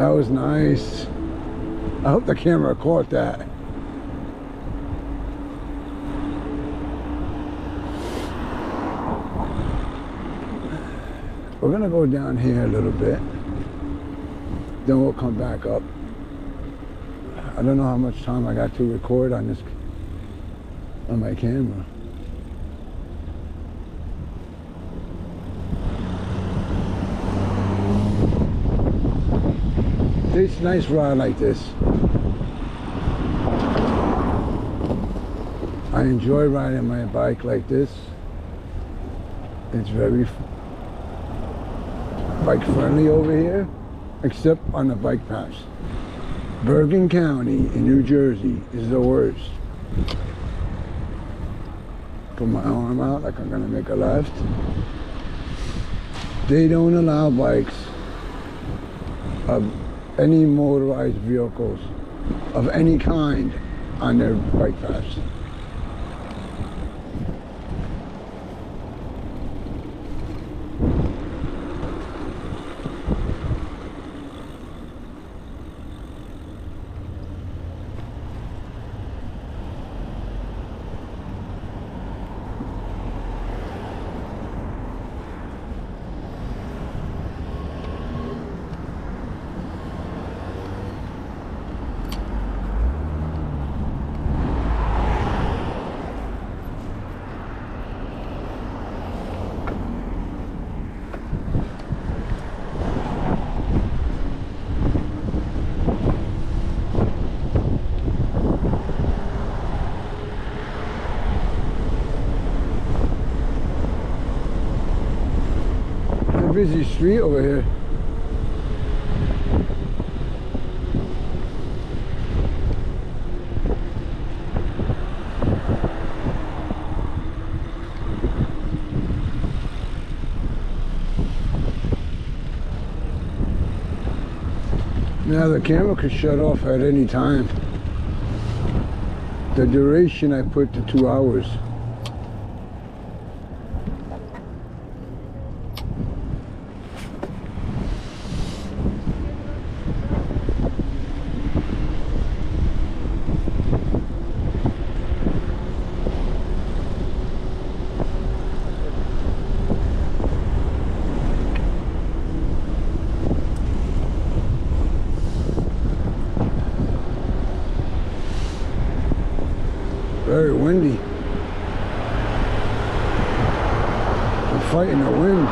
That was nice. I hope the camera caught that. We're gonna go down here a little bit. Then we'll come back up. I don't know how much time I got to record on this, on my camera. It's a nice ride like this. I enjoy riding my bike like this. It's very bike friendly over here, except on the bike paths. Bergen County in New Jersey is the worst. Put my arm out like I'm gonna make a left. They don't allow bikes of any motorized vehicles of any kind on their bike paths. Busy street over here. Now the camera could shut off at any time. The duration I put to 2 hours. Very windy. I'm fighting the wind.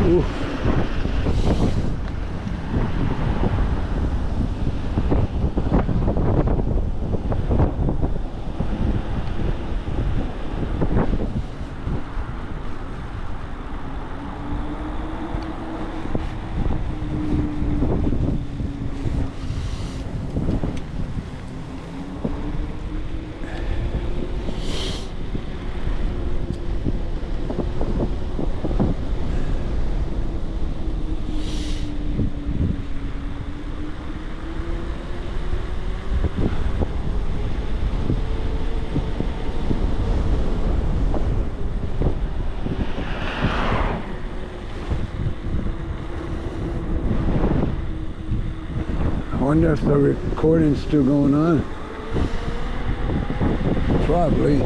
Ooh. I wonder if the recording's still going on. Probably.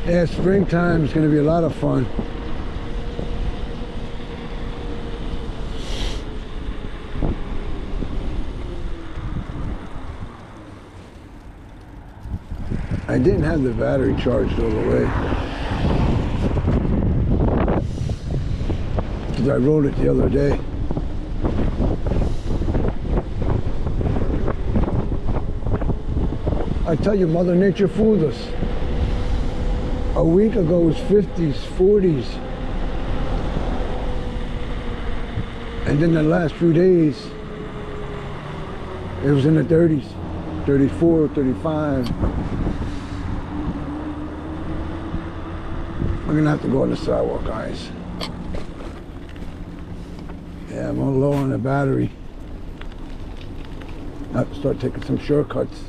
Yeah, springtime is going to be a lot of fun. I didn't have the battery charged all the way, because I rode it the other day. I tell you, Mother Nature fooled us. A week ago it was 50s, 40s. And then the last few days, it was in the 30s, 34, 35. We're gonna have to go on the sidewalk, guys. Yeah, I'm all low on the battery. I have to start taking some shortcuts.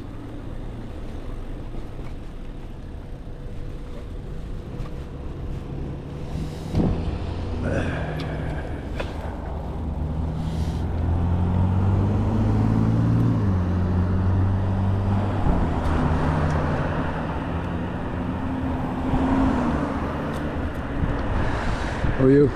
How are you?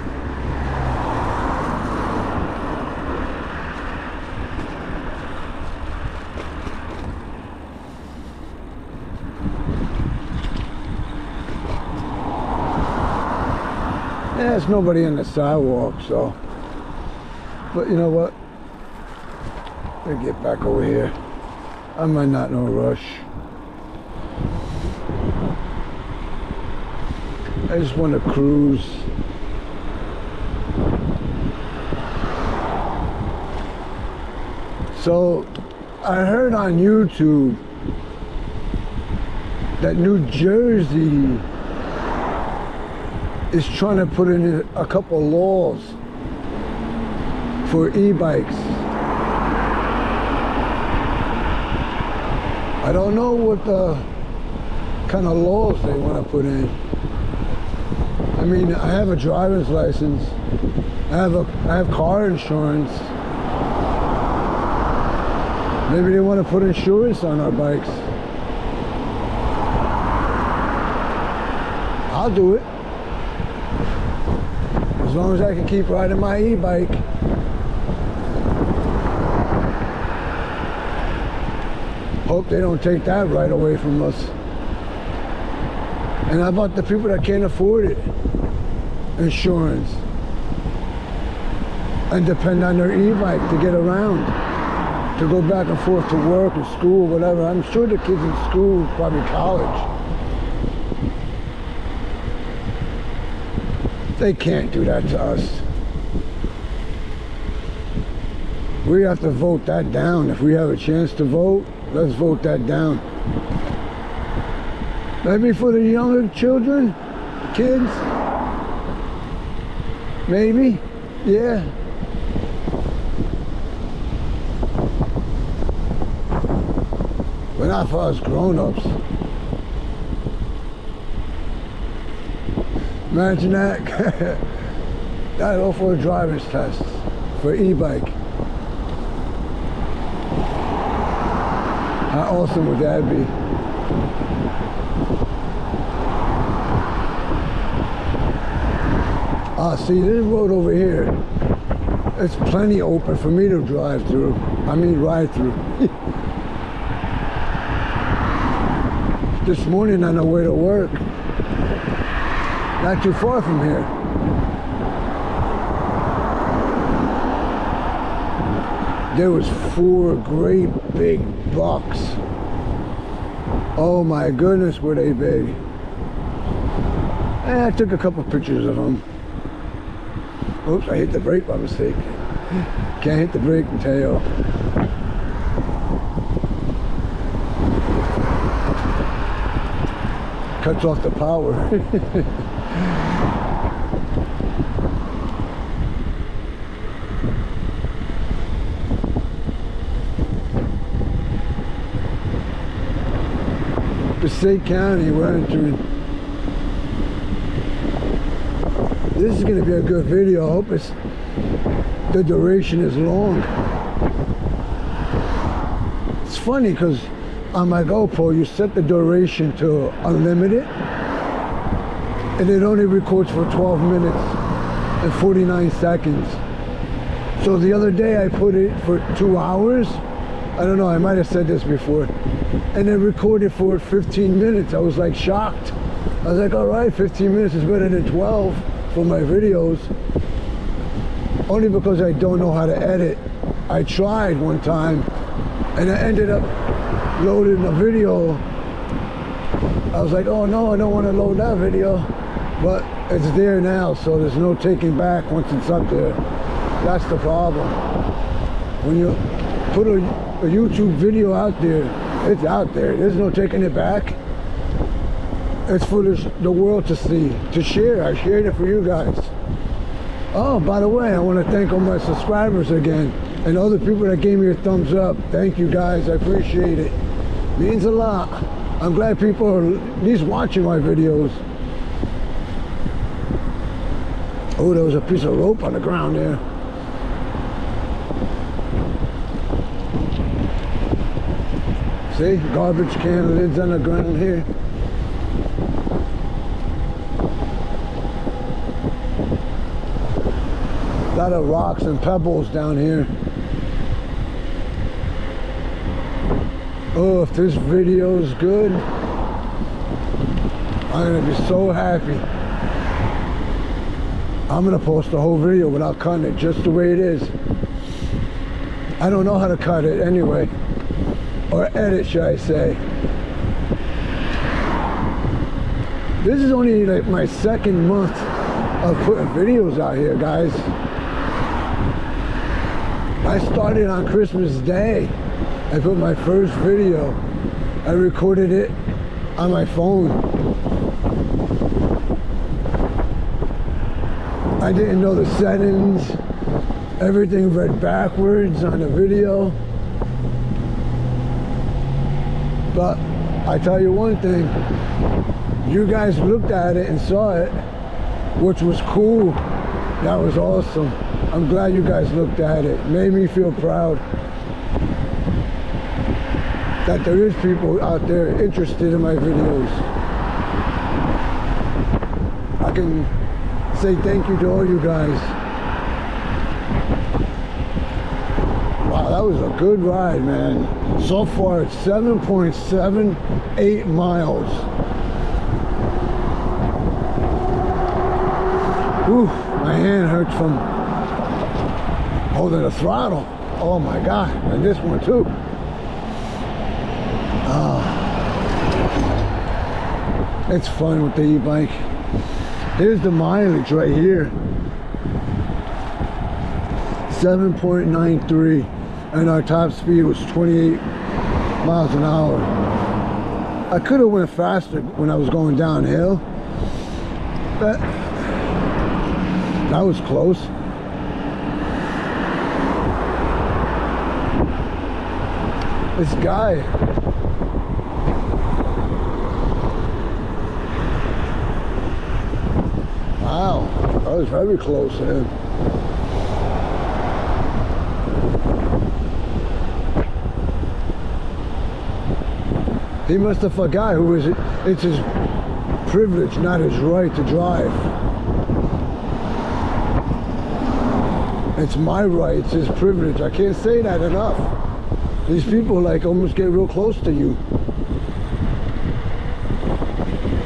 Yeah, there's nobody on the sidewalk, so. But you know what? Let me get back over here. I might not no rush. I just want to cruise. So, I heard on YouTube that New Jersey is trying to put in a couple laws for e-bikes. I don't know what the kind of laws they want to put in. I mean, I have a driver's license. I have car insurance. Maybe they want to put insurance on our bikes. I'll do it. As long as I can keep riding my e-bike. Hope they don't take that right away from us. And how about the people that can't afford it? Insurance. And depend on their e-bike to get around. To go back and forth to work or school, whatever. I'm sure the kids in school, probably college. They can't do that to us. We have to vote that down. If we have a chance to vote, let's vote that down. Maybe for the younger children, kids. Maybe, yeah. But not for us grown-ups. Imagine that. That'd go for a driver's test for e-bike. How awesome would that be? Ah, see, this road over here, it's plenty open for me to drive through. I mean, ride through. This morning on the way to work, not too far from here. There was 4 great big bucks. Oh my goodness, were they big. And I took a couple pictures of them. Oops, I hit the brake by mistake. Can't hit the brake and tail. Cuts off the power. Passaic County, we're entering. This is going to be a good video. I hope the duration is long. It's funny because on my GoPro, you set the duration to unlimited, and it only records for 12 minutes and 49 seconds. So the other day I put it for 2 hours. I don't know, I might have said this before. And it recorded for 15 minutes. I was like shocked. I was like, all right, 15 minutes is better than 12 for my videos. Only because I don't know how to edit. I tried one time and I ended up loading a video I was like, oh no, I don't want to load that video. But it's there now, so there's no taking back once it's up there. That's the problem. When you put a YouTube video out there, it's out there. There's no taking it back. It's for the world to see, to share. I shared it for you guys. Oh, by the way, I want to thank all my subscribers again and other people that gave me a thumbs up. Thank you guys, I appreciate it. Means a lot. I'm glad people are at least watching my videos. Oh, there was a piece of rope on the ground there. See, garbage can lids on the ground here. A lot of rocks and pebbles down here. Oh, if this video is good, I'm gonna be so happy. I'm gonna post the whole video without cutting it, just the way it is. I don't know how to cut it anyway, or edit, should I say. This is only like my second month of putting videos out here, guys. I started on Christmas Day. I put my first video. I recorded it on my phone. I didn't know the settings. Everything read backwards on the video. But I tell you one thing, you guys looked at it and saw it, which was cool. That was awesome. I'm glad you guys looked at it. Made me feel proud that there is people out there interested in my videos. I can say thank you to all you guys. Wow, that was a good ride, man. So far it's 7.78 miles. Whew, my hand hurts from holding the throttle. Oh my God, and this one too. It's fun with the e-bike. Here's the mileage right here. 7.93, and our top speed was 28 miles an hour. I could have went faster when I was going downhill, but that was close. This guy, wow, that was very close, man. He must have forgot who is it. It's his privilege, not his right to drive. It's my right, it's his privilege. I can't say that enough. These people like almost get real close to you.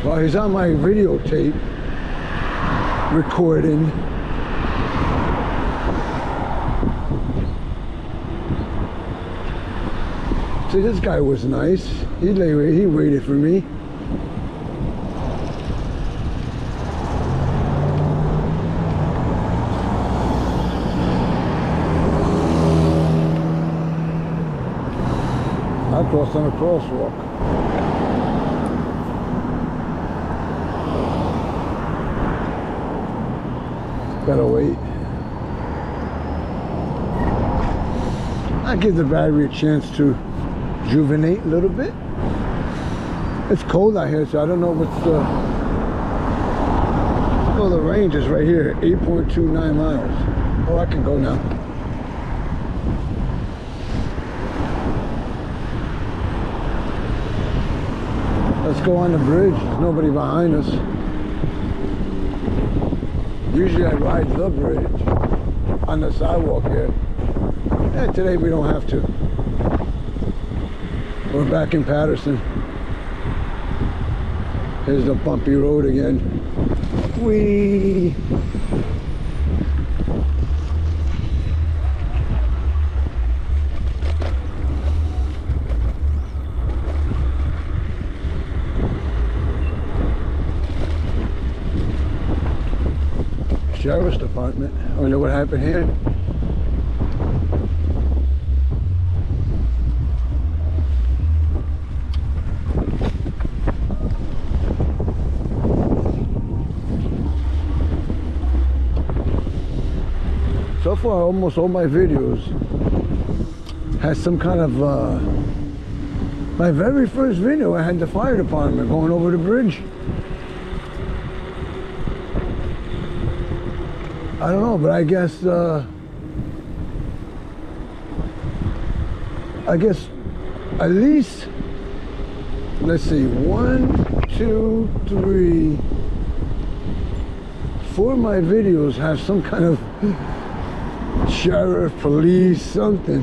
Well, he's on my videotape recording. See, this guy was nice. He waited for me. I crossed on a crosswalk. Gotta wait. I give the battery a chance to rejuvenate a little bit. It's cold out here, so I don't know what's the... Oh, the range is right here, 8.29 miles. Oh, I can go now. Let's go on the bridge. There's nobody behind us. Usually I ride the bridge on the sidewalk here. Yeah, today we don't have to. We're back in Patterson. Here's the bumpy road again. Whee! Sheriff's Department. I wonder what happened here. So far, almost all my videos has some kind of, my very first video, I had the fire department going over the bridge. I don't know, but I guess at least, let's see, 1, 2, 3, 4 of my videos have some kind of sheriff, police, something.